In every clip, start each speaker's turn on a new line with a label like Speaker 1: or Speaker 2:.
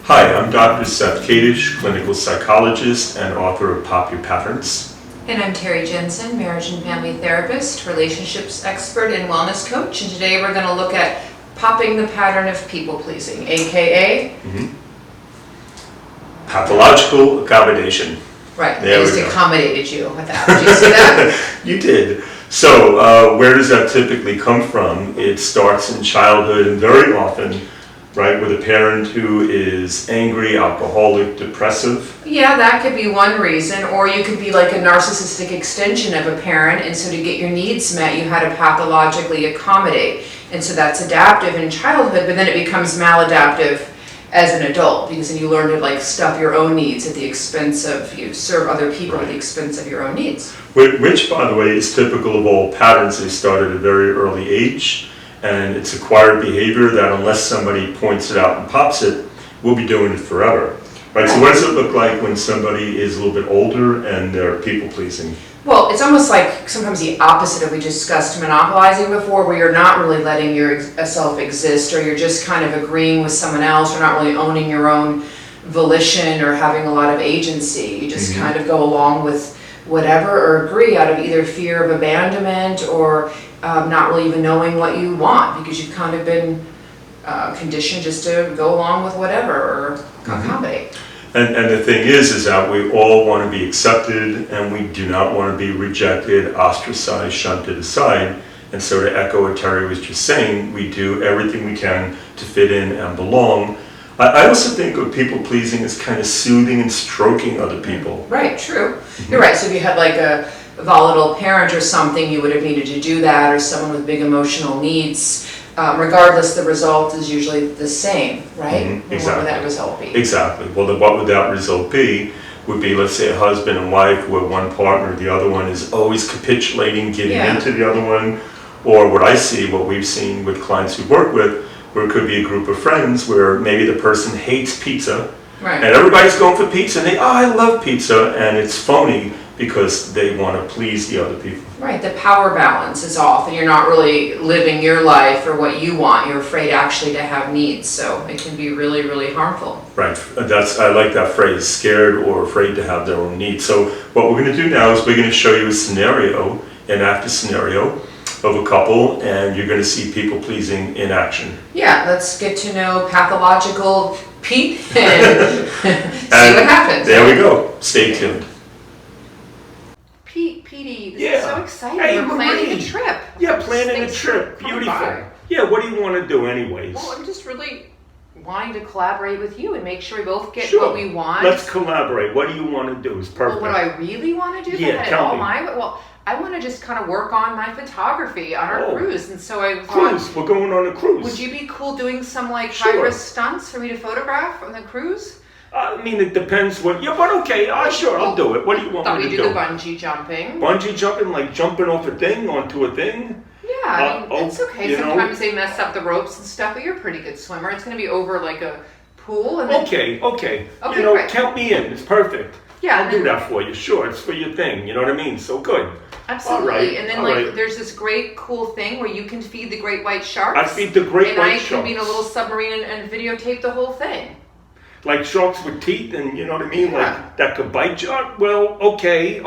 Speaker 1: Hi, I'm Dr. Seth Kadish, clinical psychologist and author of Pop Your Patterns.
Speaker 2: And I'm Teri J, marriage and family therapist, relationships expert, and wellness coach. And today we're going to look at popping the pattern of people-pleasing, aka?
Speaker 1: Pathological accommodation.
Speaker 2: Right,
Speaker 1: There
Speaker 2: I just
Speaker 1: we go.
Speaker 2: accommodated you with that. Did you see that?
Speaker 1: You did. So where does that typically come from? It starts in childhood and very often, right, with a parent who is angry, alcoholic, depressive.
Speaker 2: Yeah, that could be one reason. Or you could be like a narcissistic extension of a parent, and so to get your needs met, you had to pathologically accommodate. And so that's adaptive in childhood, but then it becomes maladaptive as an adult, because then you learn to like stuff your own needs at the expense of, you serve other people at the expense of your own needs.
Speaker 1: Which, by the way, is typical of all patterns. They start at a very early age, and it's acquired behavior that unless somebody points it out and pops it, we'll be doing it forever. Right? So what does it look like when somebody is a little bit older and they're people-pleasing?
Speaker 2: Well, it's almost like sometimes the opposite of we discussed monopolizing before, where you're not really letting yourself exist, or you're just kind of agreeing with someone else, or not really owning your own volition or having a lot of agency. You just kind of go along with whatever or agree out of either fear of abandonment or not really even knowing what you want, because you've kind of been conditioned just to go along with whatever or accommodate.
Speaker 1: And the thing is that we all want to be accepted, and we do not want to be rejected, ostracized, shunted aside. And so to echo what Teri was just saying, we do everything we can to fit in and belong. I also think of people-pleasing as kind of soothing and stroking other people.
Speaker 2: Right, true. You're right. So if you had like a volatile parent or something, you would have needed to do that, or someone with big emotional needs. Regardless, the result is usually the same, right? And
Speaker 1: Exactly.
Speaker 2: what would that result be?
Speaker 1: Exactly. Well, what would that result be? Would be, let's say, a husband and wife where one partner, the other one is always capitulating, giving in to the other one. Or what I see, what we've seen with clients we work with, where it could be a group of friends where maybe the person hates pizza,
Speaker 2: Right.
Speaker 1: and everybody's going for pizza, and I love pizza, and it's phony because they want to please the other people.
Speaker 2: Right, the power balance is off, and you're not really living your life or what you want. You're afraid actually to have needs, so it can be really, really harmful.
Speaker 1: Right, I like that phrase, scared or afraid to have their own needs. So what we're going to do now is we're going to show you a scenario, an active scenario of a couple, and you're going to see people pleasing in action.
Speaker 2: Yeah, let's get to know pathological Pete and see what happens.
Speaker 1: There we go. Stay tuned.
Speaker 2: Petey, this is so exciting.
Speaker 1: Hey,
Speaker 2: we're planning a trip.
Speaker 1: Yeah, planning a
Speaker 2: Thanks
Speaker 1: trip.
Speaker 2: for coming
Speaker 1: Beautiful.
Speaker 2: by.
Speaker 1: Yeah, what do you want to do anyways?
Speaker 2: Well, I'm just really wanting to collaborate with you and make sure we both get
Speaker 1: Sure.
Speaker 2: what we want.
Speaker 1: Let's collaborate. What do you want to do? It's perfect.
Speaker 2: Well, what do I really want to do?
Speaker 1: Yeah, tell me.
Speaker 2: Well, I want to just kind of work on my photography on our cruise, and so I thought,
Speaker 1: Cruise. We're going on a cruise.
Speaker 2: would you be cool doing some like
Speaker 1: Sure.
Speaker 2: high-risk stunts for me to photograph on the cruise?
Speaker 1: I mean, it depends what. Yeah, but okay. Sure, I'll do it. What do you want
Speaker 2: Thought
Speaker 1: me
Speaker 2: we
Speaker 1: to
Speaker 2: do
Speaker 1: do?
Speaker 2: the bungee jumping.
Speaker 1: Bungee jumping, like jumping off a thing onto a thing?
Speaker 2: Yeah, I mean, it's okay.
Speaker 1: you know?
Speaker 2: Sometimes they mess up the ropes and stuff, but you're a pretty good swimmer. It's going to be over like a pool. And then,
Speaker 1: Okay.
Speaker 2: Okay, great.
Speaker 1: Count me in. It's perfect.
Speaker 2: Yeah,
Speaker 1: I'll do that for you. Sure, it's for your thing. You know what I mean? So good.
Speaker 2: Absolutely.
Speaker 1: All right,
Speaker 2: And then
Speaker 1: all
Speaker 2: like
Speaker 1: right.
Speaker 2: there's this great cool thing where you can feed the great white sharks.
Speaker 1: I feed the great
Speaker 2: and
Speaker 1: white
Speaker 2: I
Speaker 1: sharks.
Speaker 2: can be in a little submarine and videotape the whole thing.
Speaker 1: Like sharks with teeth, and you know what I mean?
Speaker 2: Yeah.
Speaker 1: Like that could bite you. Well, okay.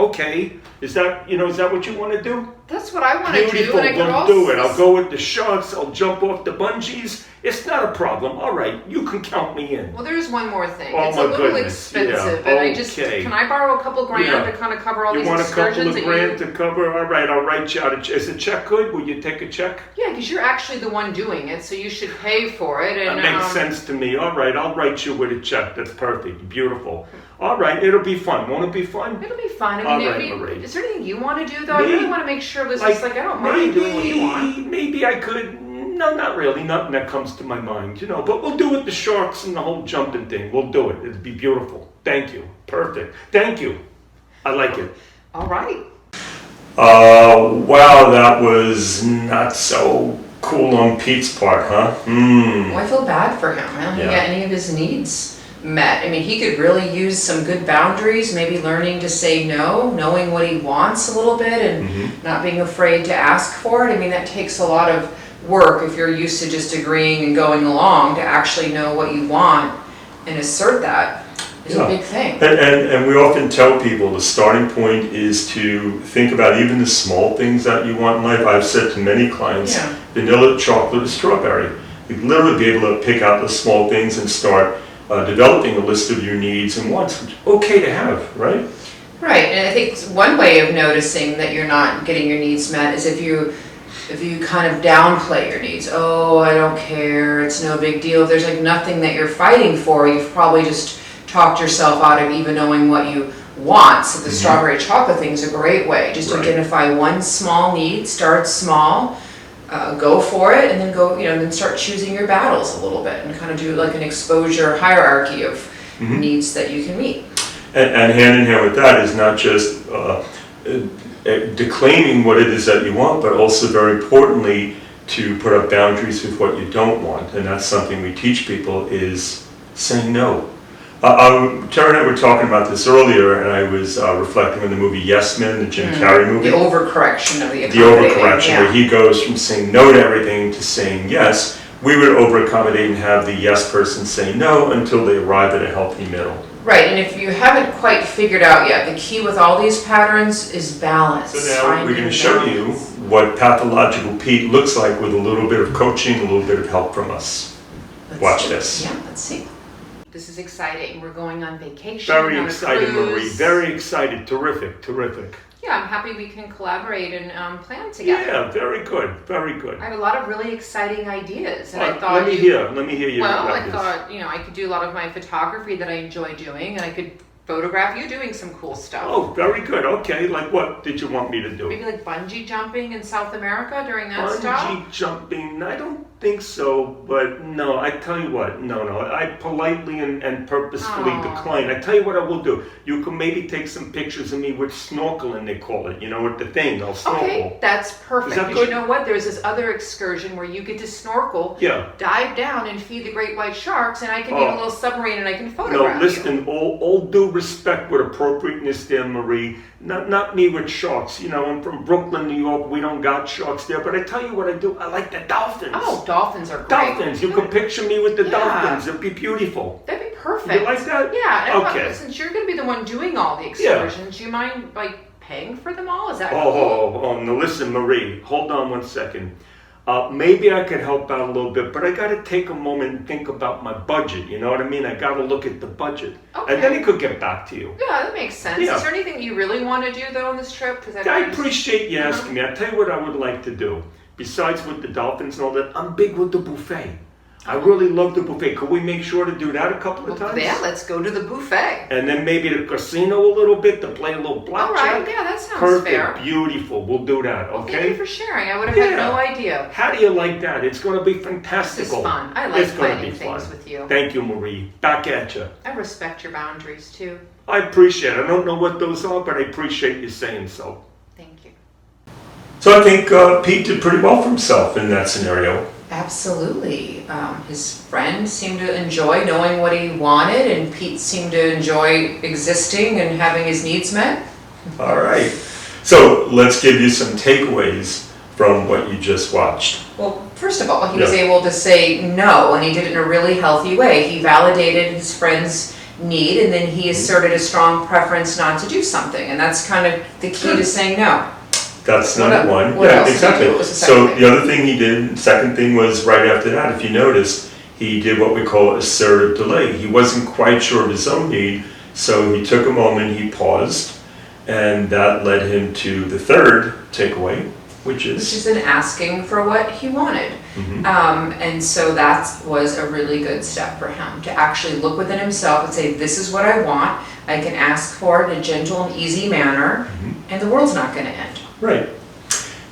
Speaker 1: Is that what you want to do?
Speaker 2: That's what I want to do.
Speaker 1: Beautiful,
Speaker 2: And I could
Speaker 1: we'll
Speaker 2: also
Speaker 1: do it. I'll go with the sharks. I'll jump off the bungees. It's not a problem. All right, you can count me in.
Speaker 2: Well, there's one more thing.
Speaker 1: Oh,
Speaker 2: It's
Speaker 1: my
Speaker 2: a little
Speaker 1: goodness.
Speaker 2: expensive,
Speaker 1: Yeah,
Speaker 2: and
Speaker 1: okay.
Speaker 2: can I borrow a couple grand
Speaker 1: Yeah.
Speaker 2: to kind of cover all
Speaker 1: You
Speaker 2: these
Speaker 1: want a couple
Speaker 2: excursions?
Speaker 1: of grand to cover? All right, I'll write you out. Is a check good? Will you take a check?
Speaker 2: Yeah, because you're actually the one doing it, so you should pay for it. And
Speaker 1: That makes sense to me. All right, I'll write you with a check. That's perfect. Beautiful. All right, it'll be fun. Won't it be fun?
Speaker 2: It'll be fun. I
Speaker 1: All
Speaker 2: mean,
Speaker 1: right, all right.
Speaker 2: is there anything you want to do though?
Speaker 1: Me?
Speaker 2: I really want to make sure it was just like I don't mind doing what you want.
Speaker 1: Maybe I could. No, not really. Nothing that comes to my mind, But we'll do it. The sharks and the whole jumping thing. We'll do it. It'd be beautiful. Thank you. Perfect. Thank you. I like it.
Speaker 2: All right.
Speaker 1: Wow, that was not so cool on Pete's part, huh?
Speaker 2: Well, I feel bad for him. I don't think he
Speaker 1: Yeah.
Speaker 2: got any of his needs met. I mean, he could really use some good boundaries, maybe learning to say no, knowing what he wants a little bit, and not being afraid to ask for it. I mean, that takes a lot of work if you're used to just agreeing and going along, to actually know what you want and assert that is a big thing.
Speaker 1: And we often tell people the starting point is to think about even the small things that you want in life. I've said to many clients, vanilla, chocolate, or strawberry. You'd literally be able to pick out the small things and start developing a list of your needs and wants, which is okay to have, right?
Speaker 2: Right, and I think one way of noticing that you're not getting your needs met is if you kind of downplay your needs. Oh, I don't care, it's no big deal. If there's like nothing that you're fighting for, you've probably just talked yourself out of even knowing what you want. So the strawberry chocolate thing is a great way. Just to identify one small need, start small, go for it, and then then start choosing your battles a little bit and kind of do like an exposure hierarchy of needs that you can meet.
Speaker 1: And hand in hand with that is not just declaiming what it is that you want, but also very importantly to put up boundaries with what you don't want. And that's something we teach people is saying no. Tara and I were talking about this earlier, and I was reflecting on the movie Yes Men, the Jim Carrey movie.
Speaker 2: The overcorrection of the
Speaker 1: overcorrection, where he goes from saying no to everything to saying yes. We would over-accommodate and have the yes person say no until they arrive at a healthy middle.
Speaker 2: Right, and if you haven't quite figured out yet, the key with all these patterns is balance.
Speaker 1: So now we're going to show you what pathological Pete looks like with a little bit of coaching, a little bit of help from us. Watch this.
Speaker 2: Yeah, let's see. This is exciting. We're going on vacation.
Speaker 1: Very excited, Marie. Very excited. Terrific.
Speaker 2: Yeah, I'm happy we can collaborate and plan together.
Speaker 1: Yeah, very good.
Speaker 2: I have a lot of really exciting ideas, and I thought.
Speaker 1: Let me hear your
Speaker 2: Well,
Speaker 1: ideas.
Speaker 2: I thought I could do a lot of my photography that I enjoy doing, and I could photograph you doing some cool stuff.
Speaker 1: Oh, very good. Okay, like what did you want me to do?
Speaker 2: Maybe like bungee jumping in South America during that stuff.
Speaker 1: Bungee jumping? I don't think so, but no, I tell you what, no, I politely and purposefully decline. I tell you what I will do. You can maybe take some pictures of me with snorkeling, they call it, with the thing, I'll snorkel.
Speaker 2: Okay, that's perfect.
Speaker 1: Is that
Speaker 2: Because
Speaker 1: good?
Speaker 2: you know what, there's this other excursion where you get to snorkel, dive down and feed the great white sharks, and I can be in a little submarine and I can photograph
Speaker 1: No, listen, all due respect with appropriateness there, Marie. Not me with sharks. I'm from Brooklyn, New York. We don't got sharks there. But I tell you what I do. I like the dolphins.
Speaker 2: Oh, dolphins are great.
Speaker 1: Dolphins. You can picture me with the dolphins. It'd be beautiful.
Speaker 2: That'd be perfect.
Speaker 1: You like that?
Speaker 2: Yeah.
Speaker 1: Okay.
Speaker 2: Since you're going to be the one doing all the excursions, do you mind paying for them all? Is that cool?
Speaker 1: Oh, no, listen, Marie. Hold on one second. Maybe I could help out a little bit, but I got to take a moment and think about my budget. You know what I mean? I got to look at the budget, and then I could get back to you.
Speaker 2: Yeah, that makes sense.
Speaker 1: Yeah.
Speaker 2: Is there anything you really want to do though on this trip?
Speaker 1: I appreciate you asking me. I tell you what I would like to do. Besides with the dolphins and all that, I'm big with the buffet. I really love the buffet. Could we make sure to do that a couple of times?
Speaker 2: Yeah, let's go to the buffet.
Speaker 1: And then maybe the casino a little bit to play a little blackjack.
Speaker 2: All right, yeah, that sounds fair.
Speaker 1: Perfect, beautiful. We'll do that, okay?
Speaker 2: Well, thank you for sharing. I would have had no idea.
Speaker 1: How do you like that? It's going to be fantastic.
Speaker 2: This is fun. I like planning things with you.
Speaker 1: Thank you, Marie. Back at you.
Speaker 2: I respect your boundaries, too.
Speaker 1: I appreciate it. I don't know what those are, but I appreciate you saying so.
Speaker 2: Thank you.
Speaker 1: So I think Pete did pretty well for himself in that scenario.
Speaker 2: Absolutely. His friend seemed to enjoy knowing what he wanted, and Pete seemed to enjoy existing and having his needs met.
Speaker 1: All right. So let's give you some takeaways from what you just watched.
Speaker 2: Well, first of all, he was able to say no, and he did it in a really healthy way. He validated his friend's need, and then he asserted a strong preference not to do something, and that's kind of the key to saying no.
Speaker 1: That's number one.
Speaker 2: What else
Speaker 1: exactly.
Speaker 2: did he do? What was the second
Speaker 1: So
Speaker 2: thing?
Speaker 1: the other thing he did, second thing was right after that, if you noticed, he did what we call assertive delay. He wasn't quite sure of his own need, so he took a moment, he paused, and that led him to the third takeaway, which is
Speaker 2: an asking for what he wanted. And so that was a really good step for him, to actually look within himself and say, this is what I want. I can ask for it in a gentle and easy manner, and the world's not going to end.
Speaker 1: Right.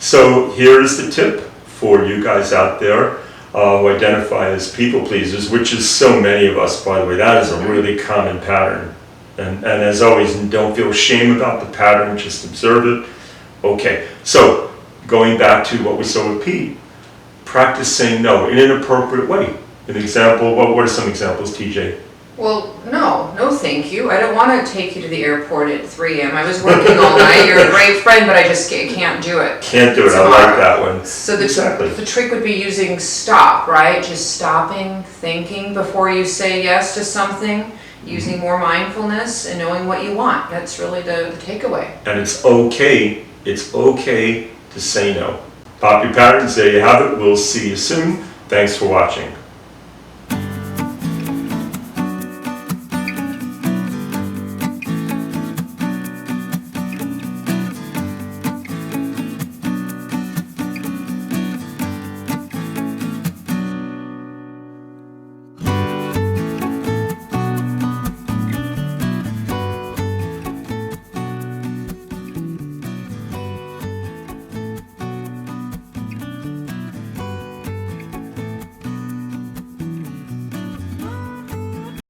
Speaker 1: So here's the tip for you guys out there who identify as people pleasers, which is so many of us, by the way. That is a really common pattern. And as always, don't feel shame about the pattern, just observe it. Okay, so going back to what we saw with Pete, practice saying no in an appropriate way. An example, what are some examples, TJ?
Speaker 2: Well, no thank you. I don't want to take you to the airport at 3 a.m. I was working all night. You're a great friend, but I just can't do it.
Speaker 1: Can't do it, I
Speaker 2: tomorrow.
Speaker 1: like that one.
Speaker 2: So the
Speaker 1: Exactly.
Speaker 2: trick would be using stop, right? Just stopping, thinking before you say yes to something, using more mindfulness and knowing what you want. That's really the takeaway.
Speaker 1: And it's okay to say no. Pop your patterns, there you have it. We'll see you soon. Thanks for watching.